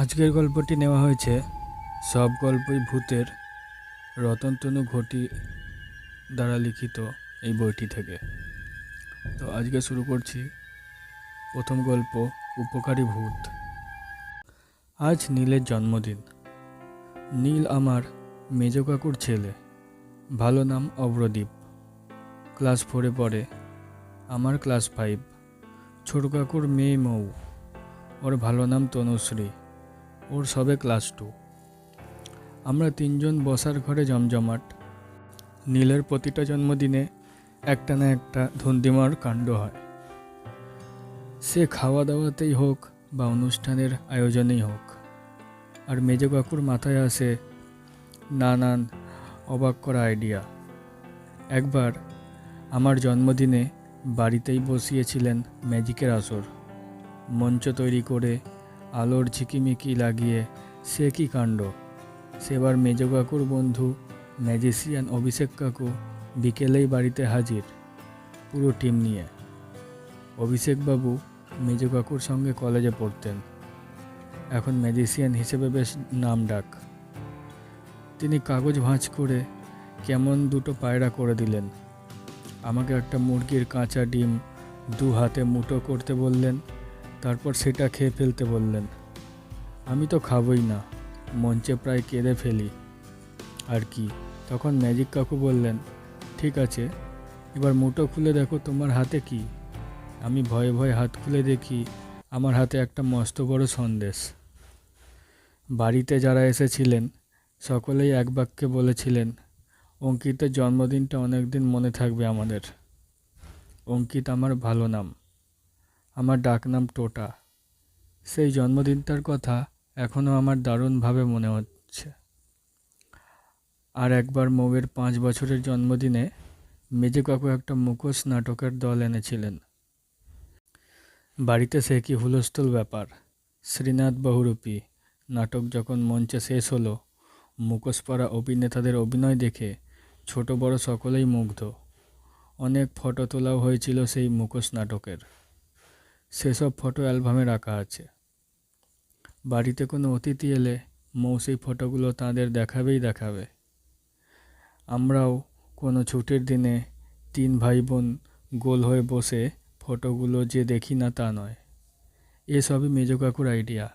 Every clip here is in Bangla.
আজকের গল্পটি নেওয়া হয়েছে সব গল্পই ভূতের রতনতনু ঘটি দ্বারা লিখিত এই বইটি থেকে। তো আজকে শুরু করছি প্রথম গল্প, উপকারী ভূত। আজ নীলের জন্মদিন। নীল আমার মেজ কাকুর ছেলে, ভালো নাম অভ্রদীপ। ক্লাস 4-এ পড়ে, আমার ক্লাস 5। ছোট কাকুর মেয়ে মৌ, ওর ভালো নাম তনুশ্রী, ওর সবে ক্লাস 2। আমরা তিনজন বসার ঘরে জমজমাট। নীলের প্রতিটা জন্মদিনে একটা না একটা ধুন্দিমার কাণ্ড হয়। সে খাওয়া দাওয়াতেই হোক বা অনুষ্ঠানের আয়োজনেই হোক। আর মেজ কাকুর মাথায় আসে নানান অবাক করা আইডিয়া। একবার আমার জন্মদিনে বাড়িতেই বসিয়েছিলেন ম্যাজিকের আসর। মঞ্চ তৈরি করে আলোর ঝিকিমিকি লাগিয়ে সে কি কাণ্ড! সেবার মেজ কাকুর বন্ধু ম্যাজিশিয়ান অভিষেক কাকু বিকেলেই বাড়িতে হাজির, পুরো টিম নিয়ে। অভিষেকবাবু মেজ কাকুর সঙ্গে কলেজে পড়তেন, এখন ম্যাজিশিয়ান হিসেবে বেশ নাম ডাক। তিনি কাগজ ভাঁজ করে কেমন দুটো পায়রা করে দিলেন। আমাকে একটা মুরগির কাঁচা ডিম 2 হাতে মুঠো করতে বললেন, তারপর সেটা খেয়ে ফেলতে বললেন। আমি তো খাবই না, মঞ্চে প্রায় কেঁদে ফেলি। আর কি, তখন ম্যাজিক কাকু বললেন, ঠিক আছে, এবার মুঠো খুলে দেখো তোমার হাতে কি। আমি ভয়ে ভয়ে হাত খুলে দেখি আমার হাতে একটা মস্ত বড় সন্দেশ। বাড়িতে যারা এসেছিলেন সকলেই এক বাক্যে বলেছিলেন, অঙ্কিতের জন্মদিনটা অনেক দিন মনে থাকবে আমাদের। অঙ্কিত আমার ভালো নাম, আমার ডাকনাম টোটা। সেই জন্মদিনটার কথা এখনও আমার দারুণভাবে মনে হচ্ছে। আর একবার মৌয়ের 5 বছরের জন্মদিনে মেজে কাকু একটা মুখোশ নাটকের দল এনেছিলেন। বাড়িতে সে কি হুলস্থুল ব্যাপার। শ্রীনাথ বহুরূপী নাটক যখন মঞ্চে শেষ হলো, মুখোশ পরা অভিনেতাদের অভিনয় দেখে ছোট বড় সকলেই মুগ্ধ। অনেক ফটো তোলাও হয়েছিল সেই মুখোশ নাটকের। সেসব ফটো অ্যালবামে রাখা আছে। বাড়িতে কোনো অতিথি এলে মৌ সেই ফটোগুলো তাঁদের দেখাবে। আমরাও কোনো ছুটির দিনে 3 ভাই বোন গোল হয়ে বসে ফটোগুলো যে দেখি না তা নয়। এসবই মেজ কাকুর আইডিয়া।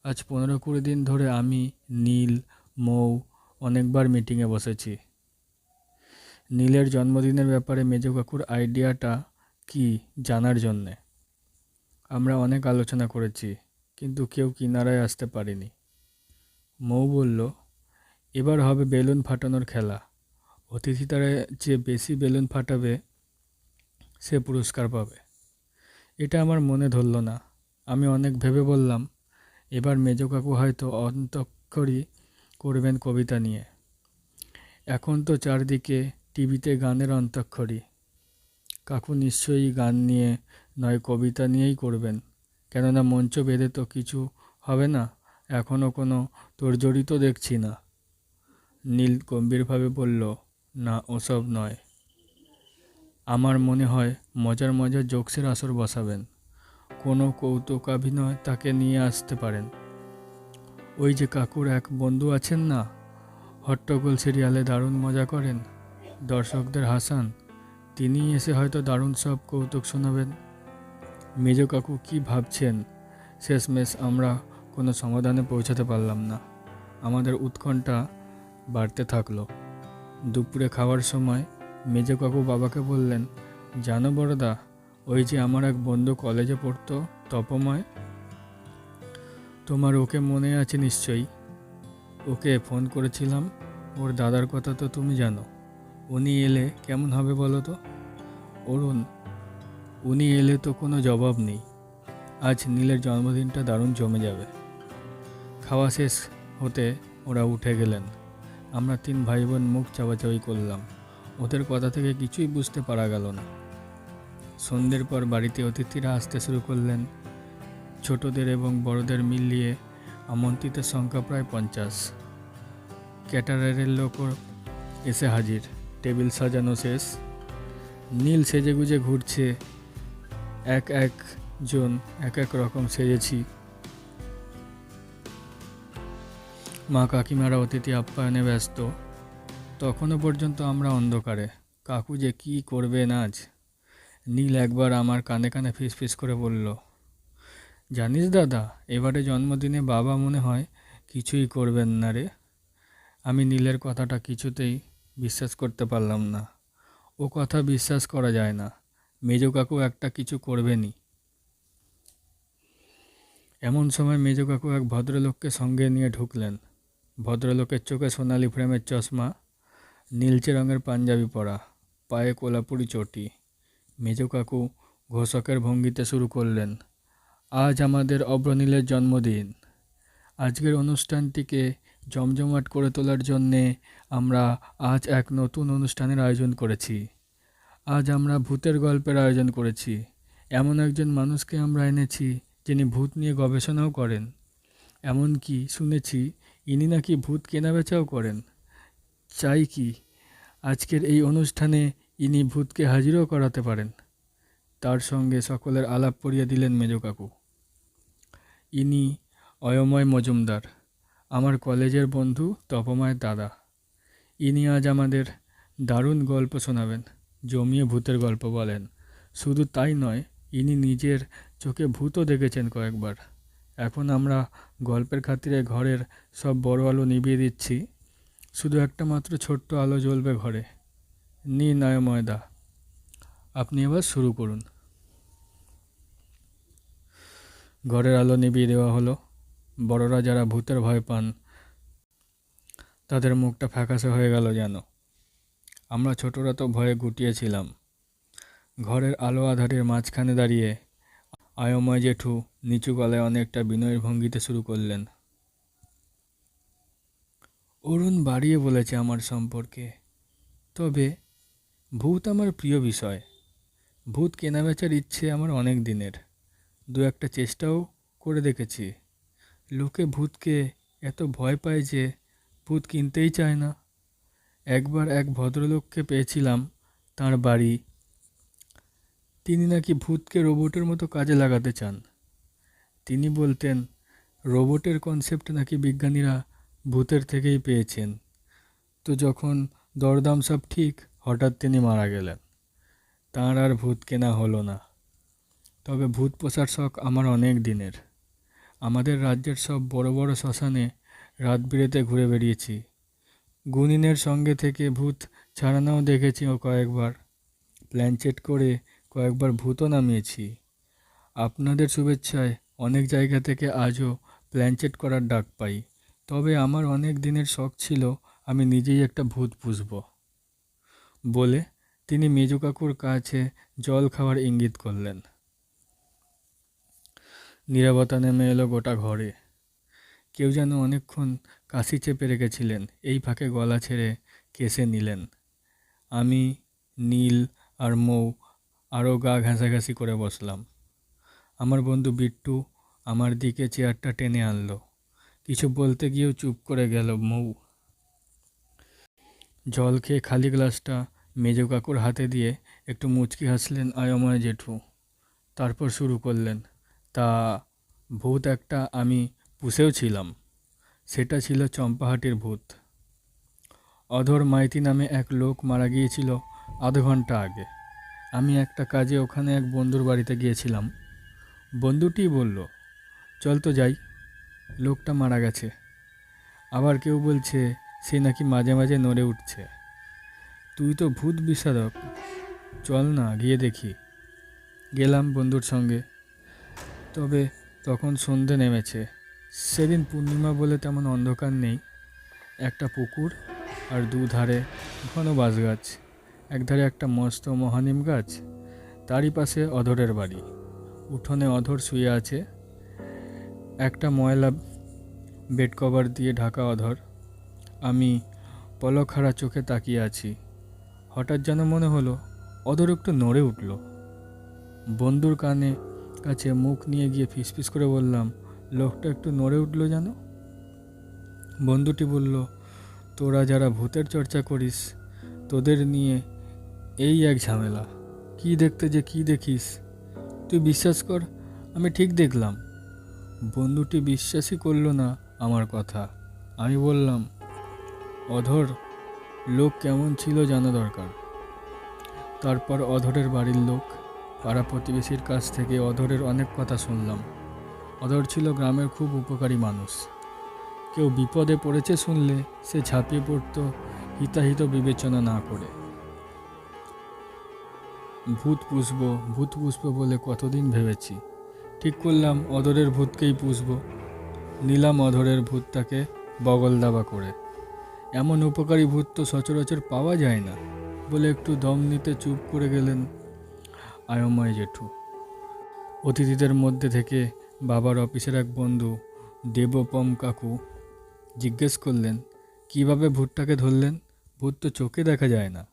আজ 15-20 দিন ধরে আমি, নীল, মৌ অনেকবার মিটিংয়ে বসেছি নীলের জন্মদিনের ব্যাপারে মেজ কাকুর আইডিয়াটা কি জানার জন্যে। আমরা অনেক আলোচনা করেছি, কিন্তু কেউ কিনারায় আসতে পারিনি। মৌ বলল, এবার হবে বেলুন ফাটানোর খেলা। অতিথিরা যে বেশি বেলুন ফাটাবে সে পুরস্কার পাবে। এটা আমার মনে ধরল না। আমি অনেক ভেবে বললাম, এবার মেজ কাকু হয়তো অন্তঃক্ষরী করবেন কবিতা নিয়ে। এখন তো চারদিকে টিভিতে গানের অন্তঃক্ষরী। কাকু নিশ্চয়ই গান নিয়ে নয় কবিতা নিয়েই করবেন, কেননা মঞ্চ বেঁধে তো কিছু হবে না, এখনও কোনো তোড়জোড়ি তো দেখছি না। নীল গম্ভীরভাবে বলল, না, ওসব নয়। আমার মনে হয় মজার জোকসের আসর বসাবেন। কোনো কৌতুকাভিনয় তাকে নিয়ে আসতে পারেন। ওই যে কাকুর এক বন্ধু আছেন না, হট্টগোল সিরিয়ালে দারুণ মজা করেন, দর্শকদের হাসান, তিনিই এসে হয়তো দারুণ সব কৌতুক শোনাবেন। মেজ কাকু কি ভাবছেন? শেষমেশ আমরা কোনো সমাধানে পৌঁছাতে পারলাম না। আমাদের উৎকণ্ঠা বাড়তে থাকলো। দুপুরে খাওয়ার সময় মেজ কাকু বাবাকে বললেন, জানো বড়দা, ওই যে আমার এক বন্ধু কলেজে পড়তো, তপময়, তোমার ওকে মনে আছে নিশ্চয়ই? ওকে ফোন করেছিলাম, ওর দাদার কথা তো তুমি জানো। উনি এলে কেমন হবে বলো তো? অরুণ, উনি এলে তো কোনো জবাব নেই। আজ নীলের জন্মদিনটা দারুণ জমে যাবে। খাওয়া শেষ হতে ওরা উঠে গেলেন। আমরা 3 ভাই বোন মুখ চাওয়াচাওয়ি করলাম। ওদের কথা থেকে কিছুই বুঝতে পারা গেল না। সন্ধ্যের পর বাড়িতে অতিথিরা আসতে শুরু করলেন। ছোটদের এবং বড়দের মিলিয়ে আমন্ত্রিতের সংখ্যা প্রায় 50। ক্যাটারারের লোকও এসে হাজির। টেবিল সাজানো শেষ। নীল সেজেগুজে ঘুরছে। এক একজন এক এক রকম সেজেছি। মা কাকিমারা অতিথি আপ্যায়নে ব্যস্ত। তখনও পর্যন্ত আমরা অন্ধকারে। কাকু যে কী করবেন আজ। নীল একবার আমার কানে কানে ফিসফিস করে বলল, জানিস দাদা, এবারে জন্মদিনে বাবা মনে হয় কিছুই করবেন না রে। আমি নীলের কথাটা কিছুতেই বিশ্বাস করতে পারলাম না। ও কথা বিশ্বাস করা যায় না। মেজ কাকু একটা কিছু করবেনই। এমন সময় মেজ কাকু এক ভদ্রলোককে সঙ্গে নিয়ে ঢুকলেন। ভদ্রলোকের চোখে সোনালি ফ্রেমের চশমা, নীলচে রঙের পাঞ্জাবি পরা, পায়ে কোলাপুরি চটি। মেজ কাকু ঘোষকের ভঙ্গিতে শুরু করলেন, আজ আমাদের অব্রনীলের জন্মদিন। আজকের অনুষ্ঠানটিকে জমজমাট করে তোলার জন্যে আমরা আজ এক নতুন অনুষ্ঠানের আয়োজন করেছি। আজ আমরা ভূতের গল্পের আয়োজন করেছি। এমন একজন মানুষকে আমরা এনেছি যিনি ভূত নিয়ে গবেষণাও করেন। এমনকি শুনেছি ইনি নাকি ভূত কেনাবেচাও করেন। চাই কি আজকের এই অনুষ্ঠানে ইনি ভূতকে হাজিরও করাতে পারেন। তার সঙ্গে সকলের আলাপ পরিয়ে দিলেন মেজ কাকু। ইনি অয়ময় মজুমদার, আমার কলেজের বন্ধু তপমায়ের দাদা। ইনি আজ আমাদের দারুণ গল্প শোনাবেন, জমিয়ে ভূতের গল্প বলেন। শুধু তাই নয়, ইনি নিজের চোখে ভূতও দেখেছেন কয়েকবার। এখন আমরা গল্পের খাতিরে ঘরের সব বড় আলো নিভিয়ে দিচ্ছি। শুধু একটা মাত্র ছোট্ট আলো জ্বলবে ঘরে। নিন অয়ময়দা, আপনি এবার শুরু করুন। ঘরের আলো নিভিয়ে দেওয়া হলো। বড়রা যারা ভূতের ভয় পান তাদের মুখটা ফ্যাকাশে হয়ে গেল যেন। আমরা ছোটরা তো ভয়ে গুটিয়েছিলাম। ঘরের আলো আধারের মাঝখানে দাঁড়িয়ে অয়ময় জেঠু নিচু গলায় অনেকটা বিনয়ের ভঙ্গিতে শুরু করলেন, অরুণ বাড়িয়ে বলেছে আমার সম্পর্কে। তবে ভূত আমার প্রিয় বিষয়। ভূত কেনাবেচার ইচ্ছে আমার অনেক দিনের। দু একটা চেষ্টাও করে দেখেছি। লোকে ভূতকে এত ভয় পায় যে ভূত কিনতেই চায় না। একবার এক ভদ্রলোককে পেয়েছিলাম তার বাড়ি। তিনি নাকি ভূতকে রোবটের মতো কাজে লাগাতে চান। তিনি বলতেন রোবটের কনসেপ্ট নাকি বিজ্ঞানীরা ভূতের থেকেই পেয়েছেন। তো যখন দরদাম সব ঠিক, হঠাৎ তিনি মারা গেলেন। তাঁর আর ভূত কেনা হলো না। তবে ভূত পোষার শখ আমার অনেক দিনের। আমাদের রাজ্যের সব বড় বড় শ্মশানে রাত বিরেতে ঘুরে বেরিয়েছি। গুনিনের সঙ্গে থেকে ভূত ছাড়ানোও দেখেছি ও কয়েকবার। প্ল্যানচেট করে কয়েকবার ভূতও নামিয়েছি। আপনাদের শুভেচ্ছায় অনেক জায়গা থেকে আজও প্ল্যানচেট করার ডাক পাই। তবে আমার অনেক দিনের শখ ছিল আমি নিজেই একটা ভূত পুষব। বলে তিনি মেজ কাকুর কাছে জল খাওয়ার ইঙ্গিত করলেন। নীরবতা নেমে এলো গোটা ঘরে। কেউ যেন অনেকক্ষণ কাশি চেপে রেখেছিলেন। এই ফাঁকে গলা ছেড়ে কেসে নিলেন। আমি, নীল আর মৌ আরও গা ঘেঁষাঘেঁষি করে বসলাম। আমার বন্ধু বিট্টু আমার দিকে চেয়ারটা টেনে আনলো। কিছু বলতে গিয়েও চুপ করে গেল মৌ। জল খেয়ে খালি গ্লাসটা মেজ কাকুর হাতে দিয়ে একটু মুচকি হাসলেন অয়ময় জেঠু। তারপর শুরু করলেন, তা ভূত একটা আমি পুষেও ছিলাম। সেটা ছিল চম্পাহাটির ভূত। অধর মাইতি নামে এক লোক মারা গিয়েছিল আধ ঘন্টা আগে। আমি একটা কাজে ওখানে এক বন্ধুর বাড়িতে গিয়েছিলাম। বন্ধুটি বলল, চল তো যাই, লোকটা মারা গেছে। আবার কেউ বলছে সে নাকি মাঝে মাঝে নড়ে উঠছে। তুই তো ভূত বিশারদ, চল না গিয়ে দেখি। গেলাম বন্ধুর সঙ্গে। তবে তখন সন্ধে নেমেছে। সেদিন পূর্ণিমা বলে তেমন অন্ধকার নেই। একটা পুকুর আর দুধারে ঘন বাঁশ গাছ। একধারে একটা মস্ত মহানিম গাছ, তারই পাশে অধরের বাড়ি। উঠোনে অধর শুয়ে আছে। একটা ময়লা বেড কভার দিয়ে ঢাকা অধর। আমি পলকহারা চোখে তাকিয়ে আছি। হঠাৎ যেন মনে হলো অধর একটু নড়ে উঠল। বন্ধুর কানে কাছে মুখ নিয়ে গিয়ে ফিসফিস করে বললাম, লোকটা একটু নড়ে উঠল যেন। বন্ধুটি বলল, তোরা যারা ভূতের চর্চা করিস তোদের নিয়ে এই এক ঝামেলা। কি দেখতে যে কি দেখিস, তুই বিশ্বাস কর আমি ঠিক দেখলাম। বন্ধুটি বিশ্বাসই করল না আমার কথা। আমি বললাম, অধর লোক কেমন ছিল জানা দরকার। তারপর অধরের বাড়ির লোক, পাড়া প্রতিবেশীর কাছ থেকে অধরের অনেক কথা শুনলাম। অধর ছিল গ্রামের খুব উপকারী মানুষ। কেউ বিপদে পড়েছে শুনলে সে ঝাঁপিয়ে পড়ত হিতাহিত বিবেচনা না করে। ভূত পুষবো বলে কতদিন ভেবেছি। ঠিক করলাম অধরের ভূতকেই পুষবো। নিলাম অধরের ভূতটাকে বগল দাবা করে। এমন উপকারী ভূত তো সচরাচর পাওয়া যায় না বলে একটু দম নিতে চুপ করে গেলেন আয়ময় জেঠু। অতিথিদের মধ্যে থেকে বাবার অফিসের এক বন্ধু দেবপম কাকু জিজ্ঞেস করলেন, কিভাবে ভূতটাকে ধরলেন? ভূত তো চোখে দেখা যায় না।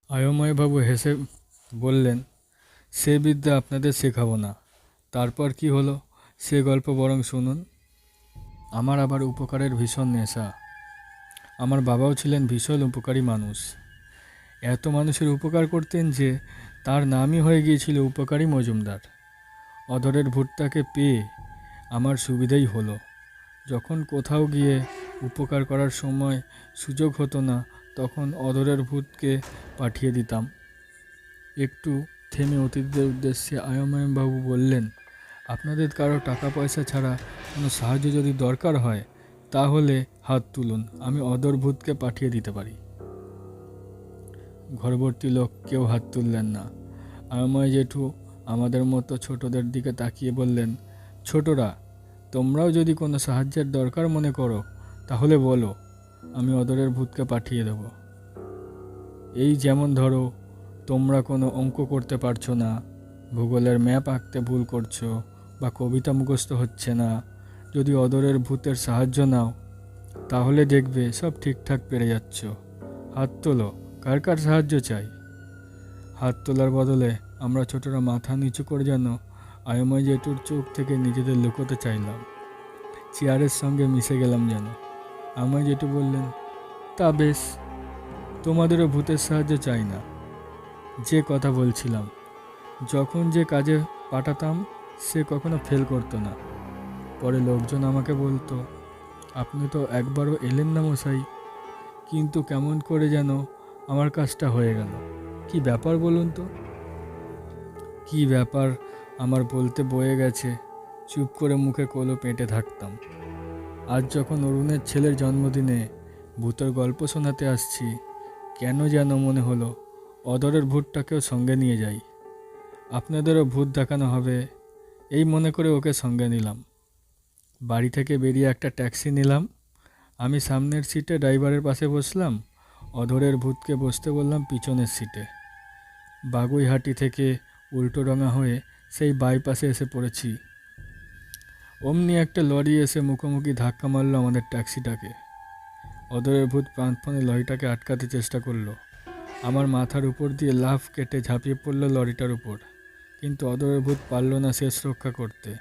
আয়ময়বাবু হেসে বললেন, সে বিদ্যা আপনাদের শেখাবো না। তারপর কি হলো সে গল্প বরং শুনুন। আমার আবার উপকারের ভীষণ নেশা। আমার বাবাও ছিলেন ভীষণ উপকারী মানুষ। এত মানুষের উপকার করতেন যে তার নামই হয়ে গিয়েছিল উপকারী মজুমদার। অধরের ভূতটাকে পেয়ে আমার সুবিধেই হলো। যখন কোথাও গিয়ে উপকার করার সময় সুযোগ হতো না, তখন অধরের ভূতকে পাঠিয়ে দিতাম। একটু থেমে অতিথিদের উদ্দেশ্যে আয়ময়বাবু বললেন, আপনাদের কারো টাকা পয়সা ছাড়া কোনো সাহায্য যদি দরকার হয় তাহলে হাত তুলুন, আমি অধর ভূতকে পাঠিয়ে দিতে পারি। ঘরবর্তী লোক কেউ হাত তুললেন না। আয়ময় জেঠু আমাদের মতো ছোটদের দিকে তাকিয়ে বললেন, ছোটরা, তোমরাও যদি কোনো সাহায্যের দরকার মনে করো তাহলে বলো, আমি অধরের ভূতকে পাঠিয়ে দেব। এই যেমন ধরো, তোমরা কোনো অঙ্ক করতে পারছো না, ভূগোলের ম্যাপ আঁকতে ভুল করছো বা কবিতা মুখস্থ হচ্ছে না, যদি অধরের ভূতের সাহায্য নাও তাহলে দেখবে সব ঠিকঠাক পেরে যাচ্ছ। হাত তোলো, কার কার সাহায্য চাই? হাত তোলার বদলে আমরা ছোটরা মাথা নিচু করে যেন আয়ময় জেঠুর চোখ থেকে নিজেদের লুকোতে চাইলাম। চেয়ারের সঙ্গে মিশে গেলাম যেন। আয়ময় জেঠু বললেন, তা বেশ, তোমাদেরও ভূতের সাহায্য চাই না। যে কথা বলছিলাম, যখন যে কাজে পাঠাতাম সে কখনো ফেল করতো না। পরে লোকজন আমাকে বলতো, আপনি তো একবারও এলেন না মশাই, কিন্তু কেমন করে যেন আমার কাজটা হয়ে গেল। কি ব্যাপার বলুন তো? কি ব্যাপার আমার বলতে বয়ে গেছে, চুপ করে মুখে কলো পেটে থাকতাম। আজ যখন অরুণের ছেলের জন্মদিনে ভূতের গল্প শোনাতে আসছি, কেন যেন মনে হলো অধরের ভূতটাকেও সঙ্গে নিয়ে যাই। আপনাদেরও ভূত দেখানো হবে এই মনে করে ওকে সঙ্গে নিলাম। বাড়ি থেকে বেরিয়ে একটা ট্যাক্সি নিলাম। আমি সামনের সিটে ড্রাইভারের পাশে বসলাম, অধরের ভূতকে বসতে বললাম পিছনের সিটে। বাগুইহাটি থেকে উল্টোডাঙা হয়ে সেই বাইপাসে এসে পড়েছি। অমনি একটা লরি এসে মুখোমুখি ধাক্কা মারল আমাদের ট্যাক্সিটাকে। অধরের ভূত প্রাণপণে লরিটাকে আটকাতে চেষ্টা করলো। আমার মাথার উপর দিয়ে লাফ কেটে ঝাঁপিয়ে পড়ল লরিটার উপর, কিন্তু অধরের ভূত পারল না শেষ রক্ষা করতে।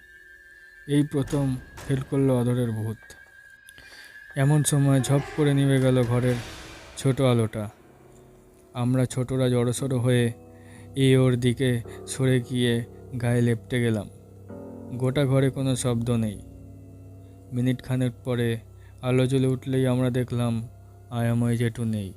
এই প্রথম ফেল করলো অধরের ভূত। এমন সময় ঝপ করে নিভে গেল ঘরের ছোট আলোটা। আমরা ছোটরা জড়সড় হয়ে ওর দিকে সরে গিয়ে গায়ে লেপটে গেলাম। গোটা ঘরে কোনো শব্দ নেই। মিনিট খানেক পরে আলো জ্বলে উঠলেই আমরা দেখলাম আয়াময় জেঠু নেই।